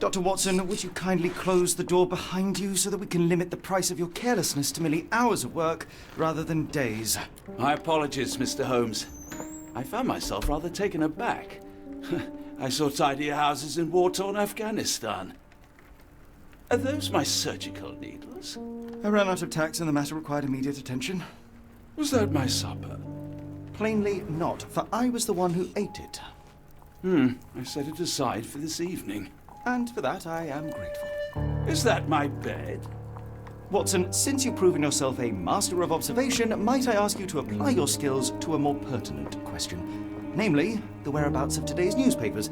Dr. Watson, would you kindly close the door behind you so that we can limit the price of your carelessness to merely hours of work rather than days? My apologies, Mr. Holmes. I found myself rather taken aback. I saw tidier houses in war-torn Afghanistan. Are those my surgical needles? I ran out of tacks and the matter required immediate attention. Was that my supper? Plainly not, for I was the one who ate it. I set it aside for this evening. And for that I am grateful. Is that my bed? Watson, since you've proven yourself a master of observation, might I ask you to apply your skills to a more pertinent question? Namely, the whereabouts of today's newspapers.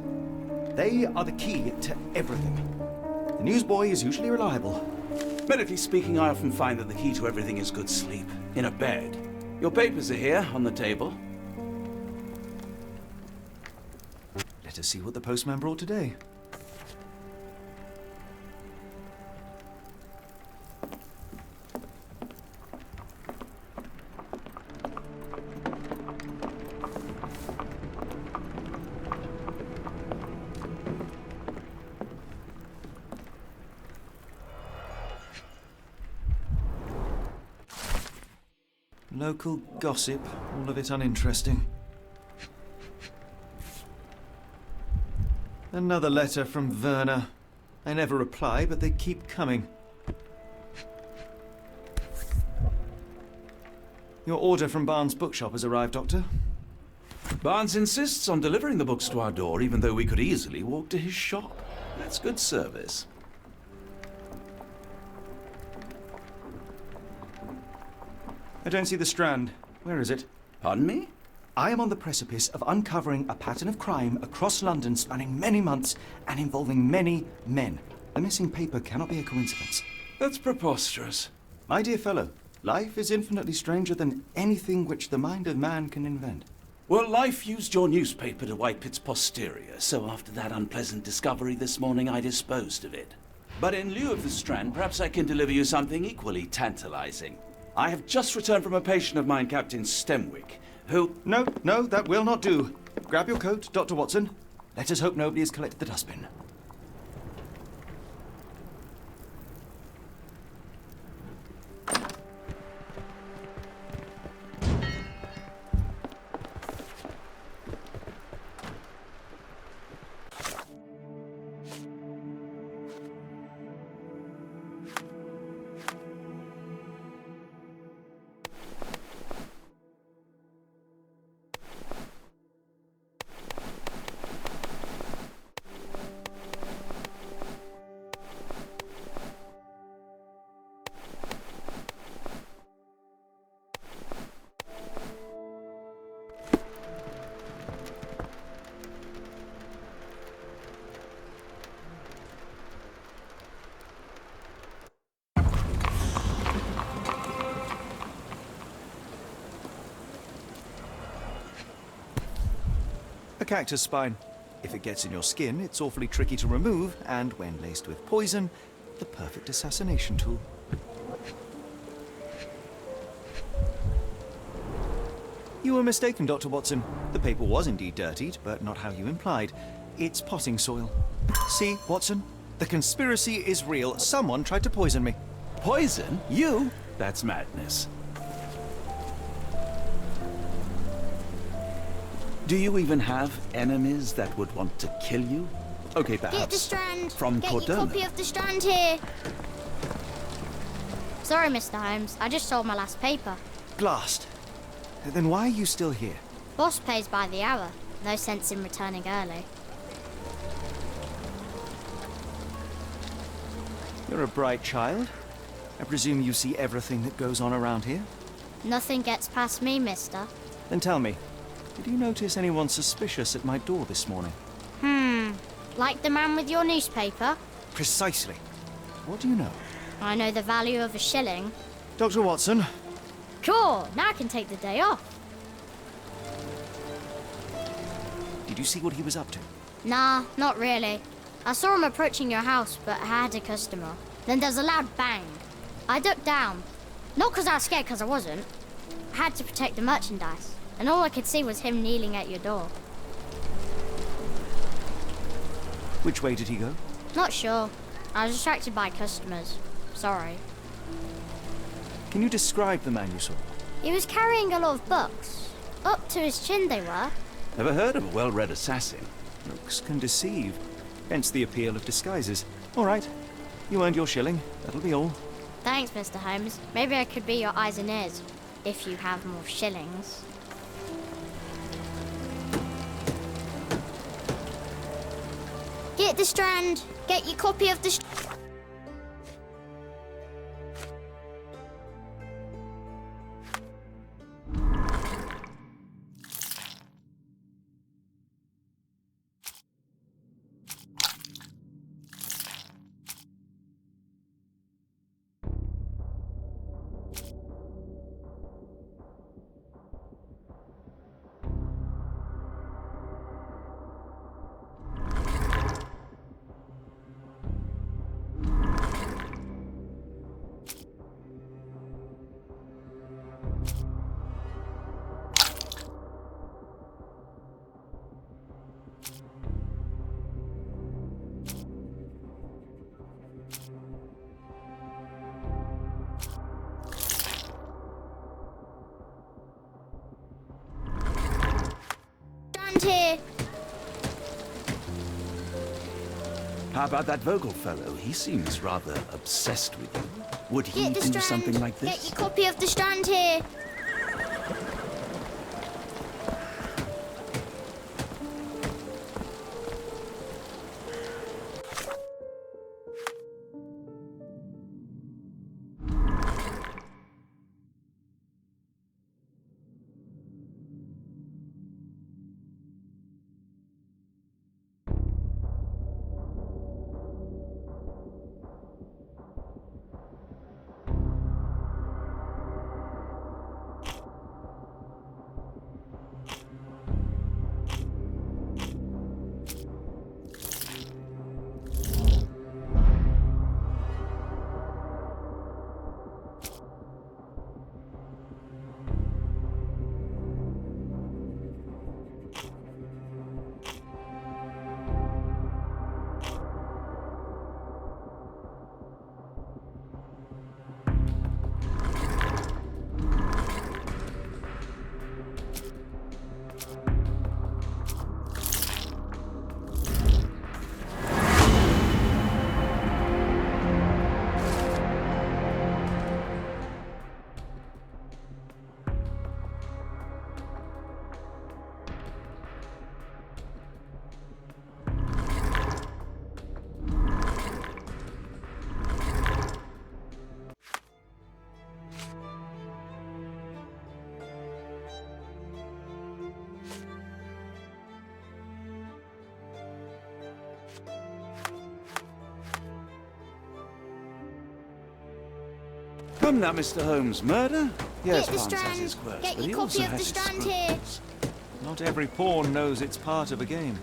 They are the key to everything. The newsboy is usually reliable. Medically speaking, I often find that the key to everything is good sleep. In a bed. Your papers are here, on the table. Let us see what the postman brought today. Local gossip, all of it uninteresting. Another letter from Werner. I never reply, but they keep coming. Your order from Barnes' bookshop has arrived, Doctor. Barnes insists on delivering the books to our door, even though we could easily walk to his shop. That's good service. I don't see the Strand. Where is it? Pardon me? I am on the precipice of uncovering a pattern of crime across London spanning many months and involving many men. The missing paper cannot be a coincidence. That's preposterous. My dear fellow, life is infinitely stranger than anything which the mind of man can invent. Well, life used your newspaper to wipe its posterior, so after that unpleasant discovery this morning, I disposed of it. But in lieu of the Strand, perhaps I can deliver you something equally tantalizing. I have just returned from a patient of mine, Captain Stemwick, who... No, that will not do. Grab your coat, Dr. Watson. Let us hope nobody has collected the dustbin. A cactus spine. If it gets in your skin, it's awfully tricky to remove, and when laced with poison, the perfect assassination tool. You were mistaken, Dr. Watson. The paper was indeed dirtied, but not how you implied. It's potting soil. See, Watson? The conspiracy is real. Someone tried to poison me. Poison? You? That's madness. Do you even have enemies that would want to kill you? Okay, perhaps. Get the Strand. From Get Cordona. your copy of the Strand here. Sorry, Mr. Holmes. I just sold my last paper. Blast. Then why are you still here? Boss pays by the hour. No sense in returning early. You're a bright child. I presume you see everything that goes on around here? Nothing gets past me, mister. Then tell me, did you notice anyone suspicious at my door this morning? Like the man with your newspaper? Precisely. What do you know? I know the value of a shilling. Dr. Watson? Sure, now I can take the day off. Did you see what he was up to? Nah, not really. I saw him approaching your house, but I had a customer. Then there's a loud bang. I ducked down. Not because I was scared, because I wasn't. I had to protect the merchandise. And all I could see was him kneeling at your door. Which way did he go? Not sure. I was distracted by customers. Sorry. Can you describe the man you saw? He was carrying a lot of books. Up to his chin they were. Ever heard of a well-read assassin? Looks can deceive. Hence the appeal of disguises. All right. You earned your shilling. That'll be all. Thanks, Mr. Holmes. Maybe I could be your eyes and ears, if you have more shillings. Get the Strand. Get your copy of the... Here. How about that Vogel fellow? He seems rather obsessed with you. Would he Get the do Strand. something like Get this? your copy of the Strand here. Come now, Mr. Holmes. Murder? Yes, Get the Barnes has Strand. his quirks, Get but he your also copy of has the his Strand here. scruples. Not every pawn knows it's part of a game.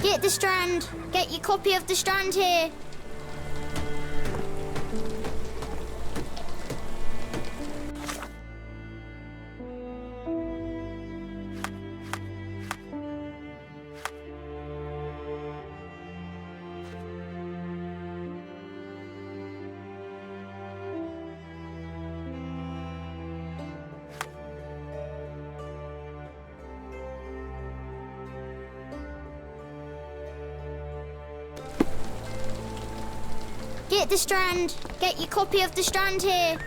Get the Strand. Get your copy of the Strand here. Get the Strand. Get your copy of the Strand here.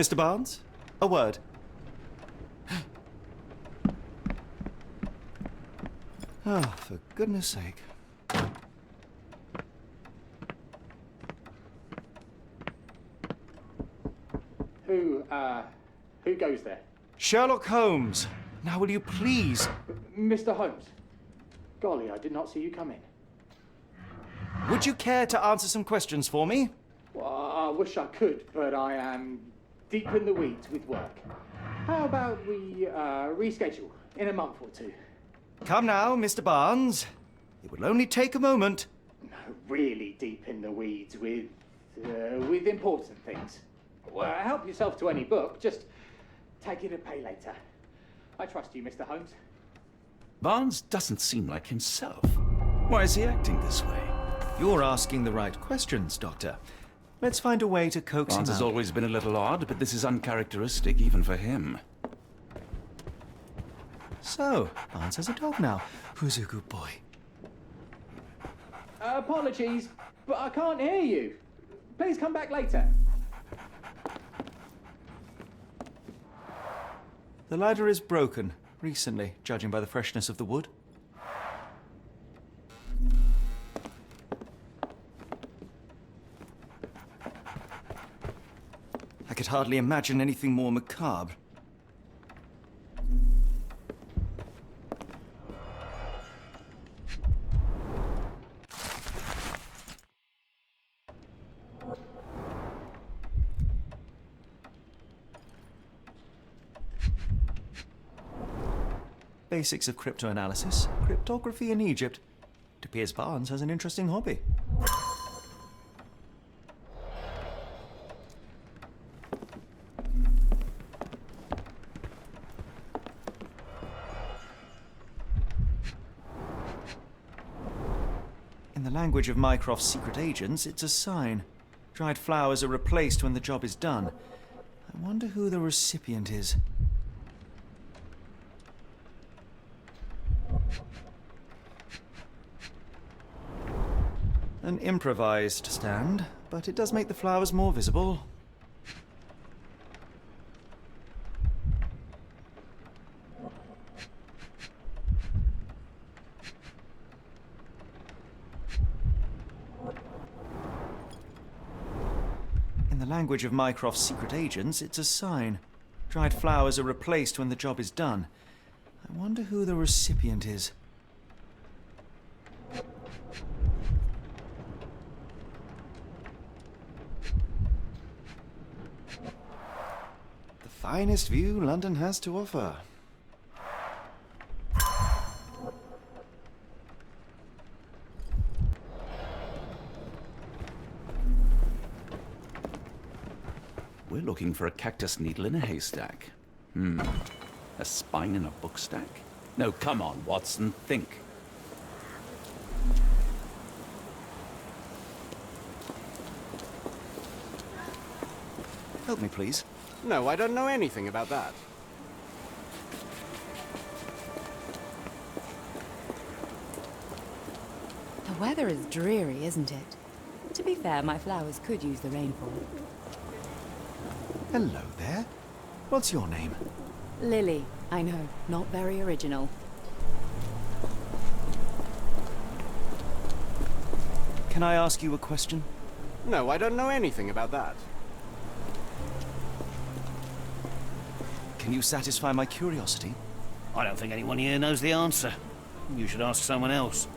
Mr. Barnes, a word. Oh, for goodness sake. Who goes there? Sherlock Holmes. Now will you please... Mr. Holmes. Golly, I did not see you come in. Would you care to answer some questions for me? Well, I wish I could, but I am deep in the weeds with work. How about we reschedule in a month or two? Come now, Mr. Barnes. It will only take a moment. No, really deep in the weeds with important things. Well, help yourself to any book. Just take it and pay later. I trust you, Mr. Holmes. Barnes doesn't seem like himself. Why is he acting this way? You're asking the right questions, Doctor. Let's find a way to coax him Barnes has out. always been a little odd, but this is uncharacteristic even for him. So, Barnes has a dog now. Who's a good boy? Apologies, but I can't hear you. Please come back later. The ladder is broken, recently, judging by the freshness of the wood. I could hardly imagine anything more macabre. Basics of cryptoanalysis, cryptography in Egypt. It appears Barnes has an interesting hobby. In the language of Mycroft's secret agents, it's a sign. Dried flowers are replaced when the job is done. I wonder who the recipient is. An improvised stand, but it does make the flowers more visible. In the language of Mycroft's secret agents, it's a sign. Dried flowers are replaced when the job is done. I wonder who the recipient is. Finest view London has to offer. We're looking for a cactus needle in a haystack. A spine in a book stack? No, come on, Watson, think. Help me, please. No, I don't know anything about that. The weather is dreary, isn't it? To be fair, my flowers could use the rainfall. Hello there. What's your name? Lily, I know, not very original. Can I ask you a question? No, I don't know anything about that. Can you satisfy my curiosity? I don't think anyone here knows the answer. You should ask someone else.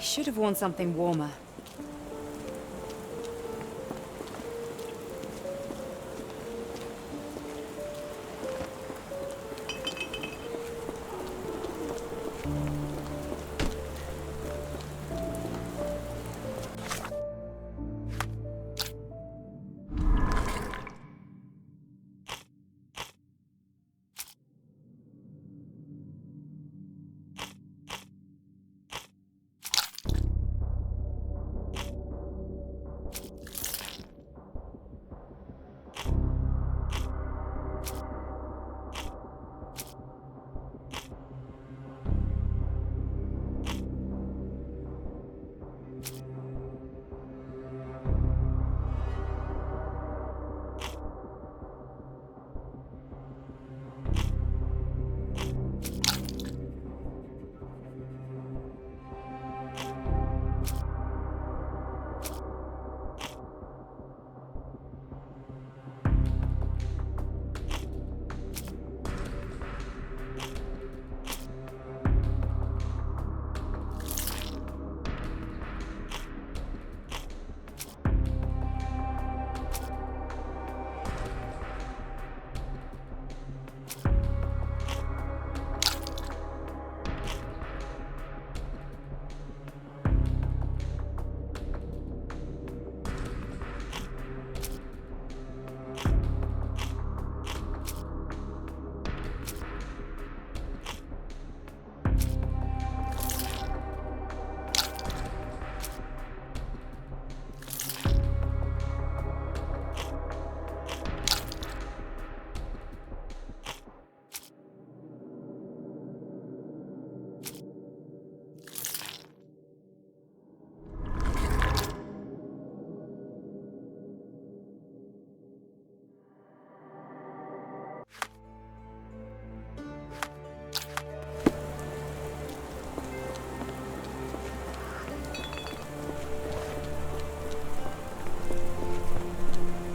should have worn something warmer.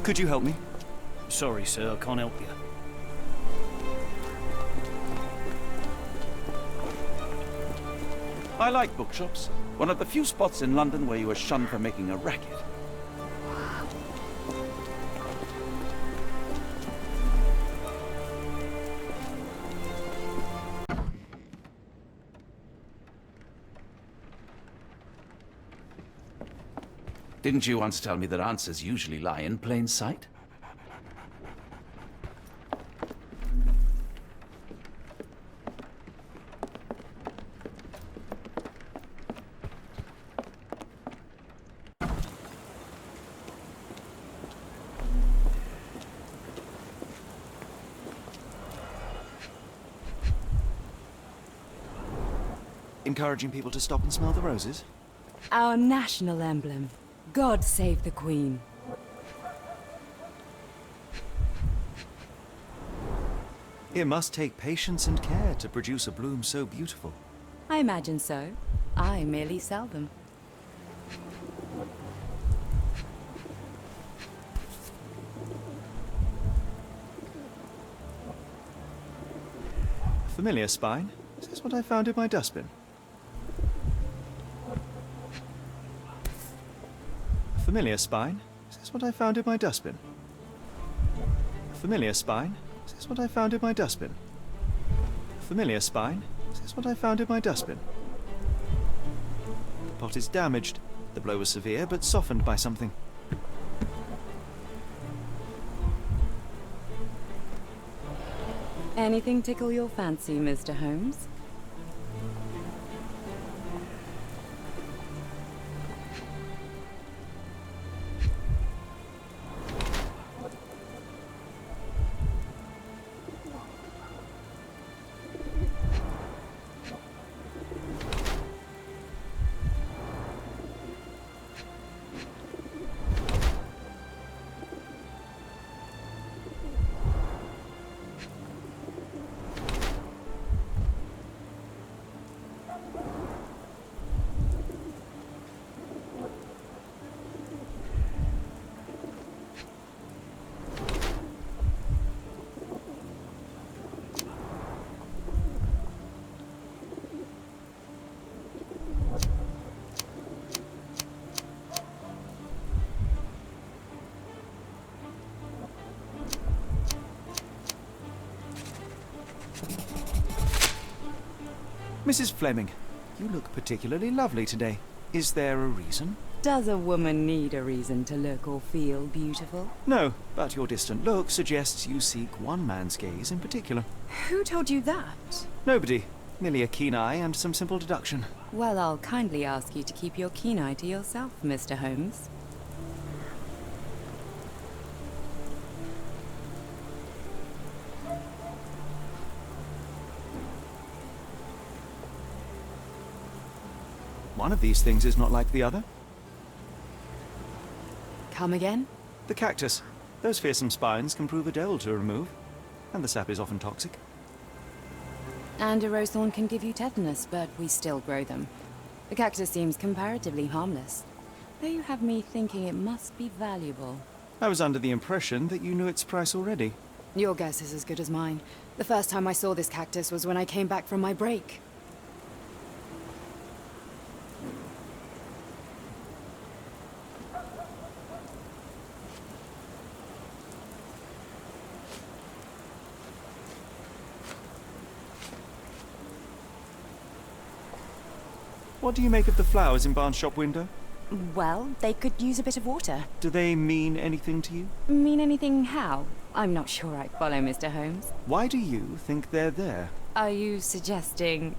Could you help me? Sorry, sir, I can't help you. I like bookshops. One of the few spots in London where you are shunned for making a racket. Didn't you once tell me that answers usually lie in plain sight? Encouraging people to stop and smell the roses? Our national emblem. God save the Queen. It must take patience and care to produce a bloom so beautiful. I imagine so. I merely sell them. Familiar spine? Is this what I found in my dustbin? Familiar spine? Is this what I found in my dustbin? Familiar spine? Is this what I found in my dustbin? Familiar spine? Is this what I found in my dustbin? The pot is damaged. The blow was severe, but softened by something. Anything tickle your fancy, Mr. Holmes? Mrs. Fleming, you look particularly lovely today. Is there a reason? Does a woman need a reason to look or feel beautiful? No, but your distant look suggests you seek one man's gaze in particular. Who told you that? Nobody. Merely a keen eye and some simple deduction. Well, I'll kindly ask you to keep your keen eye to yourself, Mr. Holmes. One of these things is not like the other. Come again? The cactus. Those fearsome spines can prove a devil to remove, and the sap is often toxic. And a rose thorn can give you tetanus, but we still grow them. The cactus seems comparatively harmless, though you have me thinking it must be valuable. I was under the impression that you knew its price already. Your guess is as good as mine. The first time I saw this cactus was when I came back from my break. What do you make of the flowers in Barnes' shop window? Well, they could use a bit of water. Do they mean anything to you? Mean anything how? I'm not sure I follow, Mr. Holmes. Why do you think they're there? Are you suggesting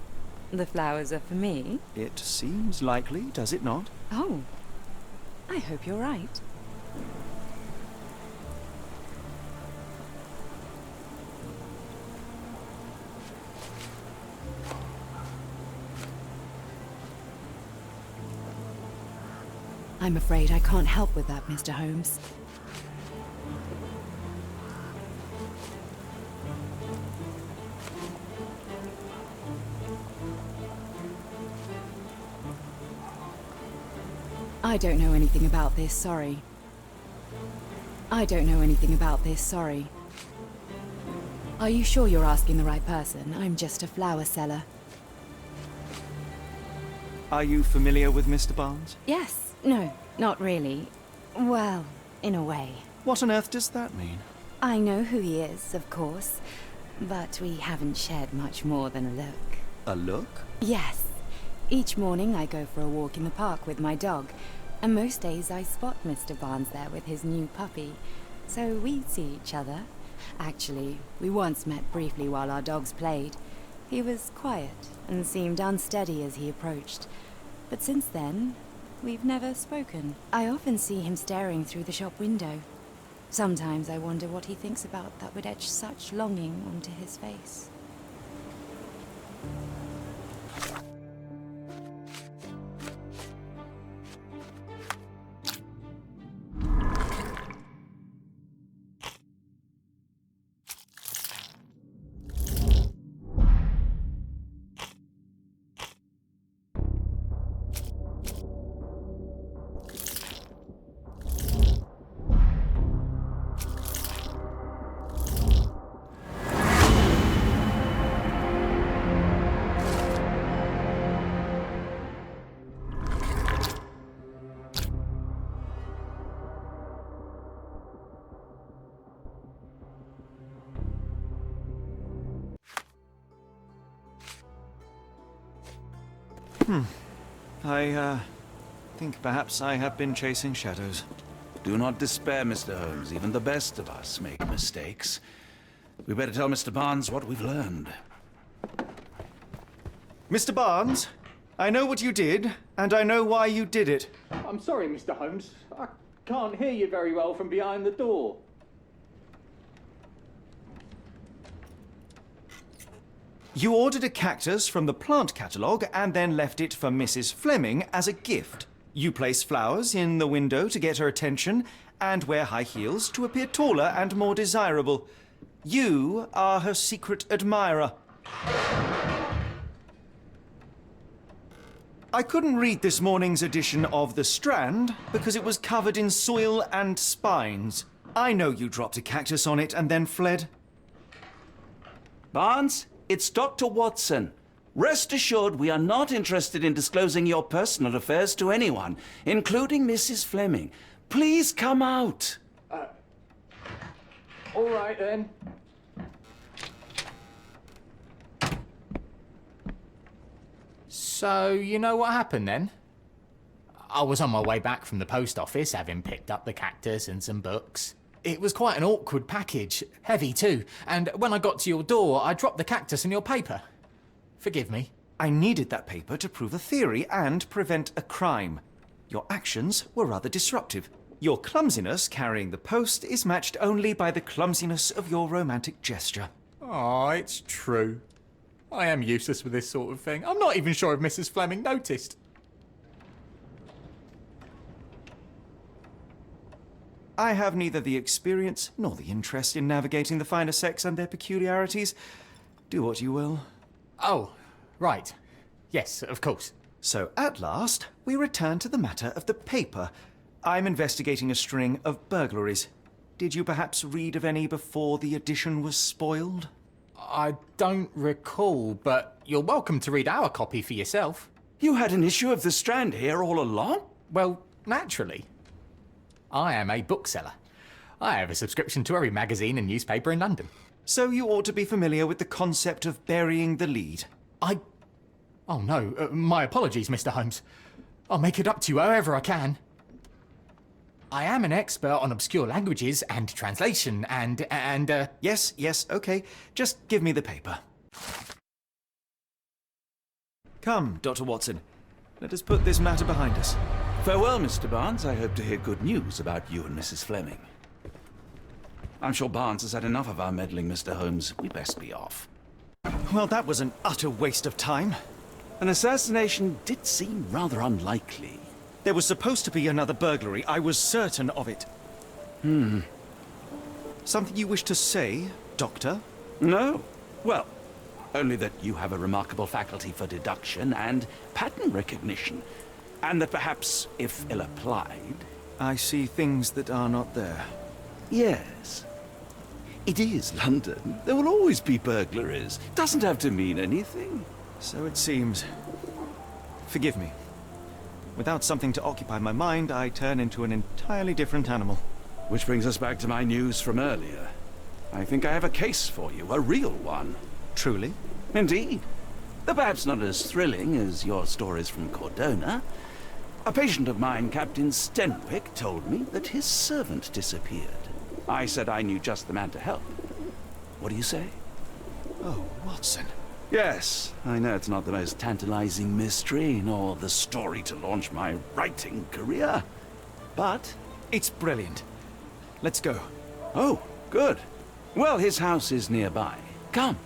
the flowers are for me? It seems likely, does it not? Oh, I hope you're right. I'm afraid I can't help with that, Mr. Holmes. I don't know anything about this, sorry. I don't know anything about this, sorry. Are you sure you're asking the right person? I'm just a flower seller. Are you familiar with Mr. Barnes? Yes. No, not really. Well, in a way. What on earth does that mean? I know who he is, of course, but we haven't shared much more than a look. A look? Yes. Each morning I go for a walk in the park with my dog, and most days I spot Mr. Barnes there with his new puppy, so we see each other. Actually, we once met briefly while our dogs played. He was quiet and seemed unsteady as he approached, but since then, we've never spoken. I often see him staring through the shop window. Sometimes I wonder what he thinks about that would etch such longing onto his face. I think perhaps I have been chasing shadows. Do not despair, Mr. Holmes. Even the best of us make mistakes. We better tell Mr. Barnes what we've learned. Mr. Barnes, I know what you did, and I know why you did it. I'm sorry, Mr. Holmes. I can't hear you very well from behind the door. You ordered a cactus from the plant catalogue and then left it for Mrs. Fleming as a gift. You place flowers in the window to get her attention and wear high heels to appear taller and more desirable. You are her secret admirer. I couldn't read this morning's edition of The Strand because it was covered in soil and spines. I know you dropped a cactus on it and then fled. Barnes, it's Dr. Watson. Rest assured we are not interested in disclosing your personal affairs to anyone, including Mrs. Fleming. Please come out. All right, then. So, you know what happened then? I was on my way back from the post office, having picked up the cactus and some books. It was quite an awkward package, heavy too, and when I got to your door, I dropped the cactus and your paper. Forgive me. I needed that paper to prove a theory and prevent a crime. Your actions were rather disruptive. Your clumsiness carrying the post is matched only by the clumsiness of your romantic gesture. Oh, it's true. I am useless with this sort of thing. I'm not even sure if Mrs. Fleming noticed. I have neither the experience nor the interest in navigating the finer sex and their peculiarities. Do what you will. Oh, right. Yes, of course. So, at last, we return to the matter of the paper. I'm investigating a string of burglaries. Did you perhaps read of any before the edition was spoiled? I don't recall, but you're welcome to read our copy for yourself. You had an issue of The Strand here all along? Well, naturally. I am a bookseller. I have a subscription to every magazine and newspaper in London. So you ought to be familiar with the concept of burying the lead. Oh no, my apologies, Mr. Holmes. I'll make it up to you however I can. I am an expert on obscure languages and translation and Yes, okay. Just give me the paper. Come, Dr. Watson. Let us put this matter behind us. Farewell, Mr. Barnes. I hope to hear good news about you and Mrs. Fleming. I'm sure Barnes has had enough of our meddling, Mr. Holmes. We best be off. Well, that was an utter waste of time. An assassination did seem rather unlikely. There was supposed to be another burglary. I was certain of it. Something you wish to say, Doctor? No. Well, only that you have a remarkable faculty for deduction and pattern recognition. And that perhaps, if ill-applied... I see things that are not there. Yes. It is London. There will always be burglaries. Doesn't have to mean anything. So it seems. Forgive me. Without something to occupy my mind, I turn into an entirely different animal. Which brings us back to my news from earlier. I think I have a case for you, a real one. Truly? Indeed. Though perhaps not as thrilling as your stories from Cordona. A patient of mine, Captain Stenwick, told me that his servant disappeared. I said I knew just the man to help. What do you say? Oh, Watson. Yes, I know it's not the most tantalizing mystery, nor the story to launch my writing career. But... it's brilliant. Let's go. Oh, good. Well, his house is nearby. Come.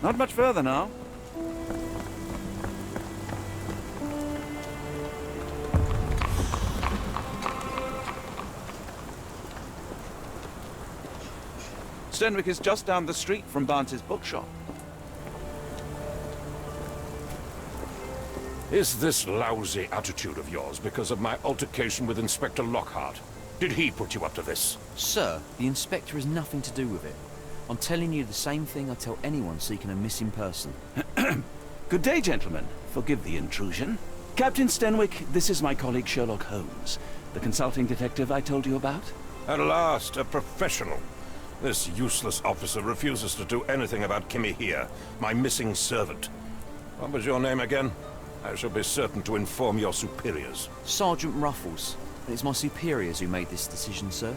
Not much further now. Stenwick is just down the street from Barnes's bookshop. Is this lousy attitude of yours because of my altercation with Inspector Lockhart? Did he put you up to this? Sir, the inspector has nothing to do with it. I'm telling you the same thing I tell anyone seeking a missing person. Good day, gentlemen. Forgive the intrusion. Captain Stenwick, this is my colleague Sherlock Holmes, the consulting detective I told you about. At last, a professional. This useless officer refuses to do anything about Kimmy here, my missing servant. What was your name again? I shall be certain to inform your superiors. Sergeant Ruffles. It's my superiors who made this decision, sir.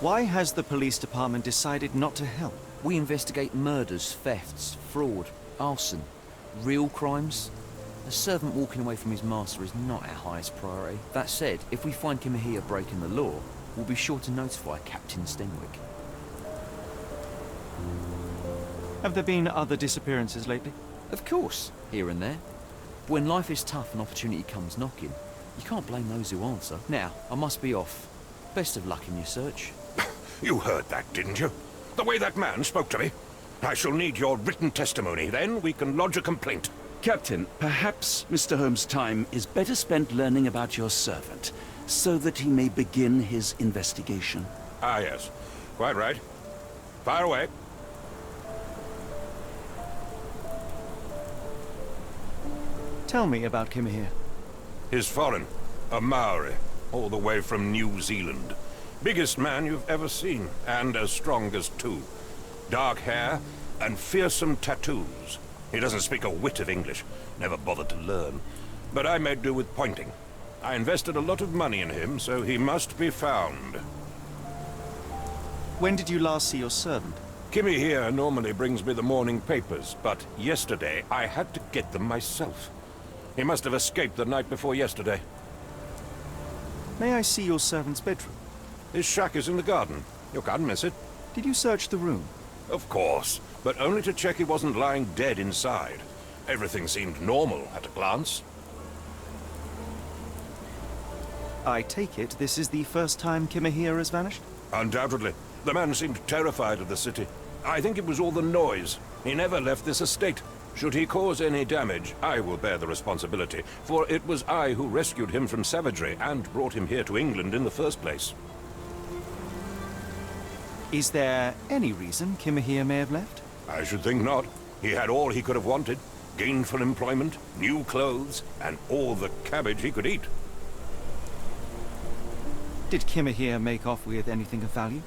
Why has the police department decided not to help? We investigate murders, thefts, fraud, arson, real crimes. A servant walking away from his master is not our highest priority. That said, if we find Kimahia breaking the law, we'll be sure to notify Captain Stenwick. Have there been other disappearances lately? Of course, here and there. When life is tough and opportunity comes knocking, You can't blame those who answer. Now, I must be off. Best of luck in your search. You heard that, didn't you? The way that man spoke to me. I shall need your written testimony. Then we can lodge a complaint. Captain, perhaps Mr. Holmes' time is better spent learning about your servant, so that he may begin his investigation. Ah, yes. Quite right. Fire away. Tell me about Kimahir. He's foreign. A Maori. All the way from New Zealand. Biggest man you've ever seen, and as strong as two. Dark hair and fearsome tattoos. He doesn't speak a whit of English. Never bothered to learn. But I made do with pointing. I invested a lot of money in him, so he must be found. When did you last see your servant? Kimmy here normally brings me the morning papers, but yesterday I had to get them myself. He must have escaped the night before yesterday. May I see your servant's bedroom? His shack is in the garden. You can't miss it. Did you search the room? Of course, but only to check he wasn't lying dead inside. Everything seemed normal at a glance. I take it this is the first time Kimahir has vanished? Undoubtedly. The man seemed terrified of the city. I think it was all the noise. He never left this estate. Should he cause any damage, I will bear the responsibility, for it was I who rescued him from savagery and brought him here to England in the first place. Is there any reason Kimahir may have left? I should think not. He had all he could have wanted. Gainful employment, new clothes, and all the cabbage he could eat. Did Kimahir make off with anything of value?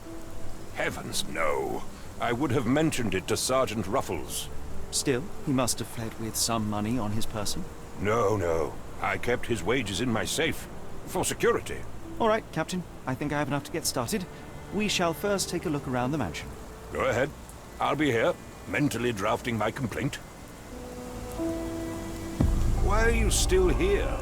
Heavens, no. I would have mentioned it to Sergeant Ruffles. Still, he must have fled with some money on his person. No. I kept his wages in my safe. For security. All right, Captain. I think I have enough to get started. We shall first take a look around the mansion. Go ahead. I'll be here, mentally drafting my complaint. Why are you still here?